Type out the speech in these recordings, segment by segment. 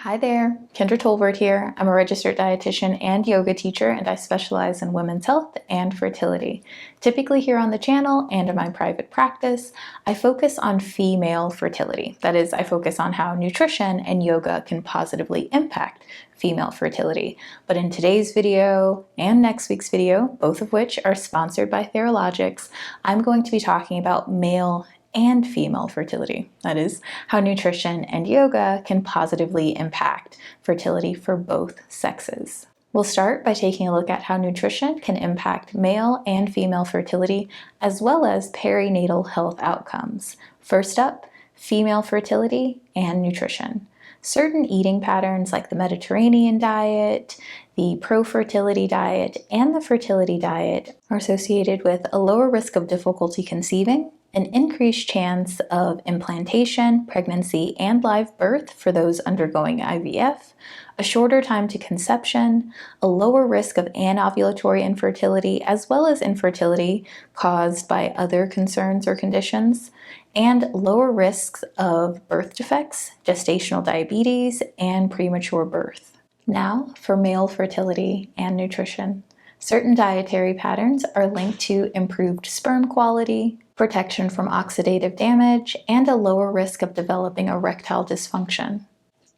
Hi there, Kendra Tolbert here. I'm a registered dietitian and yoga teacher, and I specialize in women's health and fertility. Typically here on the channel and in my private practice, I focus on female fertility. That is, I focus on how nutrition and yoga can positively impact female fertility. But in today's video and next week's video, both of which are sponsored by Theralogix, I'm going to be talking about male and female fertility. That is, how nutrition and yoga can positively impact fertility for both sexes. We'll start by taking a look at how nutrition can impact male and female fertility, as well as perinatal health outcomes. First up, female fertility and nutrition. Certain eating patterns like the Mediterranean diet, the pro-fertility diet, and the fertility diet are associated with a lower risk of difficulty conceiving, an increased chance of implantation, pregnancy, and live birth for those undergoing IVF, a shorter time to conception, a lower risk of anovulatory infertility, as well as infertility caused by other concerns or conditions, and lower risks of birth defects, gestational diabetes, and premature birth. Now for male fertility and nutrition. Certain dietary patterns are linked to improved sperm quality, protection from oxidative damage, and a lower risk of developing erectile dysfunction.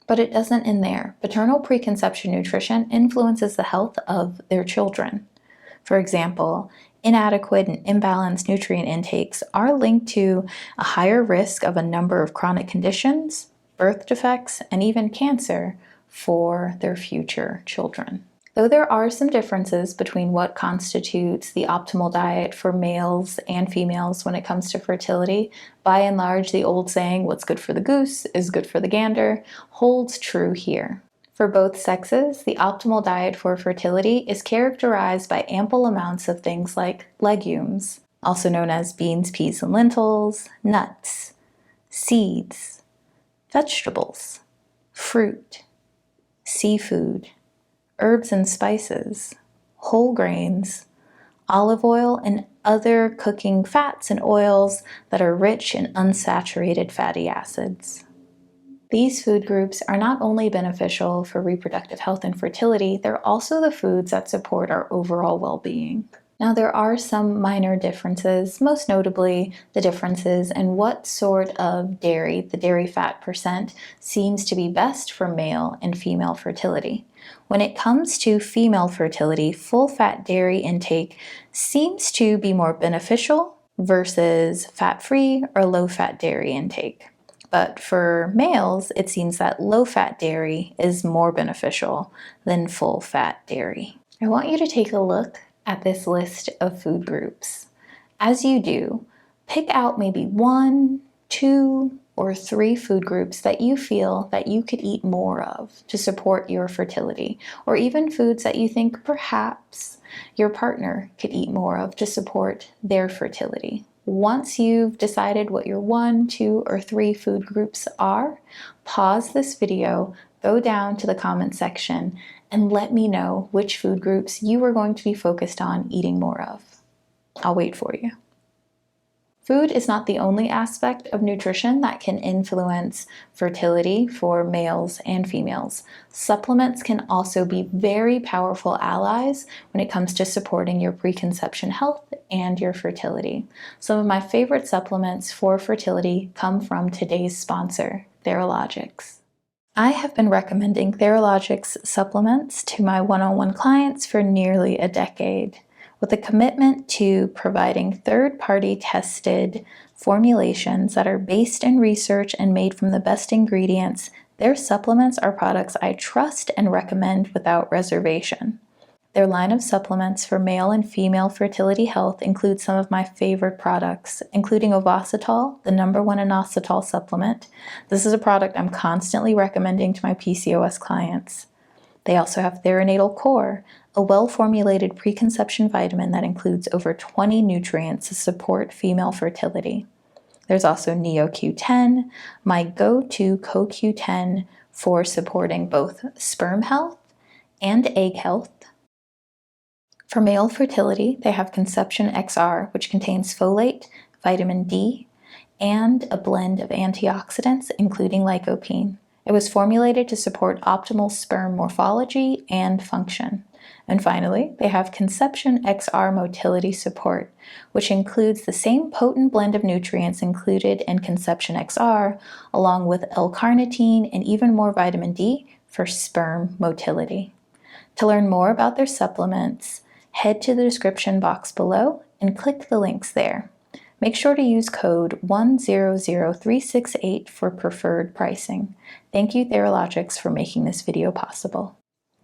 But it doesn't end there. Paternal preconception nutrition influences the health of their children. For example, inadequate and imbalanced nutrient intakes are linked to a higher risk of a number of chronic conditions, birth defects, and even cancer for their future children. Though there are some differences between what constitutes the optimal diet for males and females when it comes to fertility, by and large, the old saying, "what's good for the goose is good for the gander," holds true here. For both sexes, the optimal diet for fertility is characterized by ample amounts of things like legumes, also known as beans, peas, and lentils, nuts, seeds, vegetables, fruit, seafood, herbs and spices, whole grains, olive oil, and other cooking fats and oils that are rich in unsaturated fatty acids. These food groups are not only beneficial for reproductive health and fertility, they're also the foods that support our overall well-being. Now, there are some minor differences, most notably the differences in what sort of dairy, the dairy fat percent, seems to be best for male and female fertility. When it comes to female fertility, full-fat dairy intake seems to be more beneficial versus fat-free or low-fat dairy intake. But for males, it seems that low-fat dairy is more beneficial than full-fat dairy. I want you to take a look at this list of food groups. As you do, pick out maybe 1, 2, or 3 food groups that you feel that you could eat more of to support your fertility, or even foods that you think perhaps your partner could eat more of to support their fertility. Once you've decided what your 1, 2, or 3 food groups are, pause this video, go down to the comment section, and let me know which food groups you are going to be focused on eating more of. I'll wait for you. Food is not the only aspect of nutrition that can influence fertility for males and females. Supplements can also be very powerful allies when it comes to supporting your preconception health and your fertility. Some of my favorite supplements for fertility come from today's sponsor, Theralogix. I have been recommending Theralogix supplements to my one-on-one clients for nearly a decade. With a commitment to providing third-party tested formulations that are based in research and made from the best ingredients, their supplements are products I trust and recommend without reservation. Their line of supplements for male and female fertility health includes some of my favorite products, including Ovasitol, the #1 Inositol supplement. This is a product I'm constantly recommending to my PCOS clients. They also have TheraNatal Core, a well-formulated preconception vitamin that includes over 20 nutrients to support female fertility. There's also NeoQ10, my go-to CoQ10 for supporting both sperm health and egg health. For male fertility, they have ConceptionXR, which contains folate, vitamin D, and a blend of antioxidants, including lycopene. It was formulated to support optimal sperm morphology and function. And finally, they have ConceptionXR motility support, which includes the same potent blend of nutrients included in ConceptionXR, along with L-carnitine and even more vitamin D for sperm motility. To learn more about their supplements, head to the description box below and click the links there. Make sure to use code 100368 for preferred pricing. Thank you, Theralogix, for making this video possible.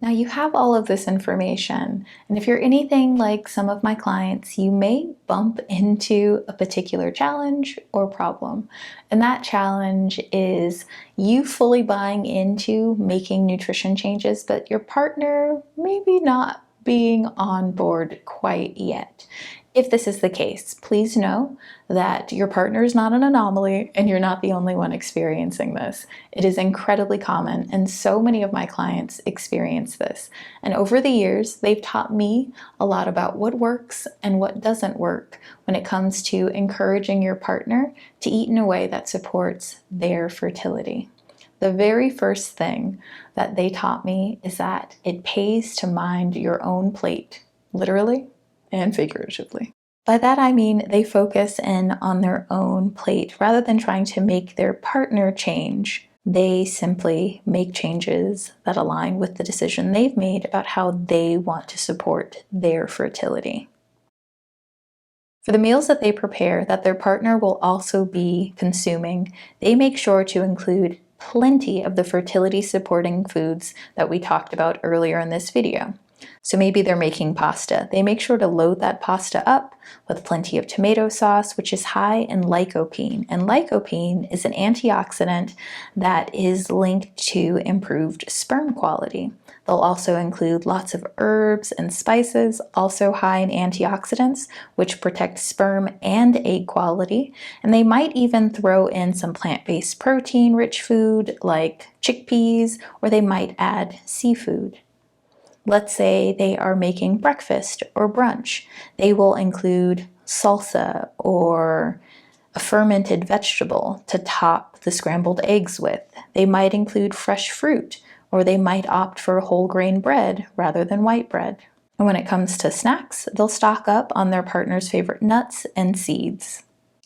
Now you have all of this information, and if you're anything like some of my clients, you may bump into a particular challenge or problem. And that challenge is you fully buying into making nutrition changes, but your partner maybe not being on board quite yet. If this is the case, please know that your partner is not an anomaly and you're not the only one experiencing this. It is incredibly common, and so many of my clients experience this. And over the years, they've taught me a lot about what works and what doesn't work when it comes to encouraging your partner to eat in a way that supports their fertility. The very first thing that they taught me is that it pays to mind your own plate, literally and figuratively. By that I mean they focus in on their own plate rather than trying to make their partner change. They simply make changes that align with the decision they've made about how they want to support their fertility. For the meals that they prepare that their partner will also be consuming, they make sure to include plenty of the fertility-supporting foods that we talked about earlier in this video. So maybe they're making pasta. They make sure to load that pasta up with plenty of tomato sauce, which is high in lycopene. And lycopene is an antioxidant that is linked to improved sperm quality. They'll also include lots of herbs and spices, also high in antioxidants, which protect sperm and egg quality. And they might even throw in some plant-based protein-rich food like chickpeas, or they might add seafood. Let's say they are making breakfast or brunch. They will include salsa or a fermented vegetable to top the scrambled eggs with. They might include fresh fruit, or they might opt for whole grain bread rather than white bread. And when it comes to snacks, they'll stock up on their partner's favorite nuts and seeds.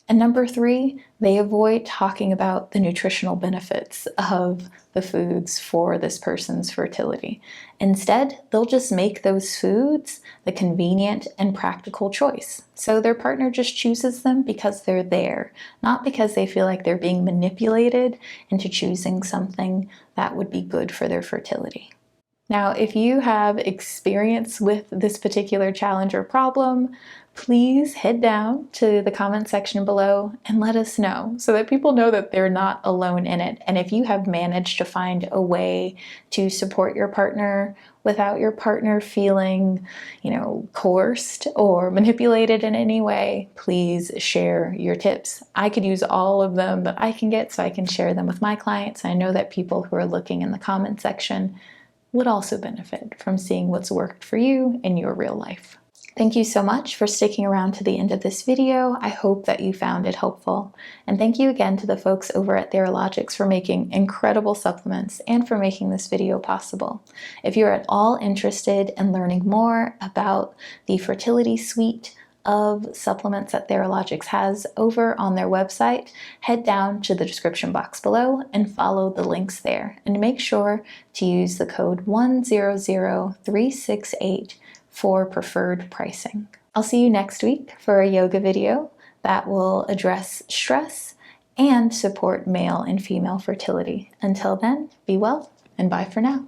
And number 3, they avoid talking about the nutritional benefits of the foods for this person's fertility. Instead, they'll just make those foods the convenient and practical choice. So their partner just chooses them because they're there, not because they feel like they're being manipulated into choosing something that would be good for their fertility. Now, if you have experience with this particular challenge or problem, please head down to the comment section below and let us know so that people know that they're not alone in it. And if you have managed to find a way to support your partner without your partner feeling, coerced or manipulated in any way, please share your tips. I could use all of them that I can get so I can share them with my clients. I know that people who are looking in the comment section would also benefit from seeing what's worked for you in your real life. Thank you so much for sticking around to the end of this video. I hope that you found it helpful. And thank you again to the folks over at Theralogix for making incredible supplements and for making this video possible. If you're at all interested in learning more about the fertility suite of supplements that Theralogix has over on their website, head down to the description box below and follow the links there. And make sure to use the code 100368 for preferred pricing. I'll see you next week for a yoga video that will address stress and support male and female fertility. Until then, be well and bye for now.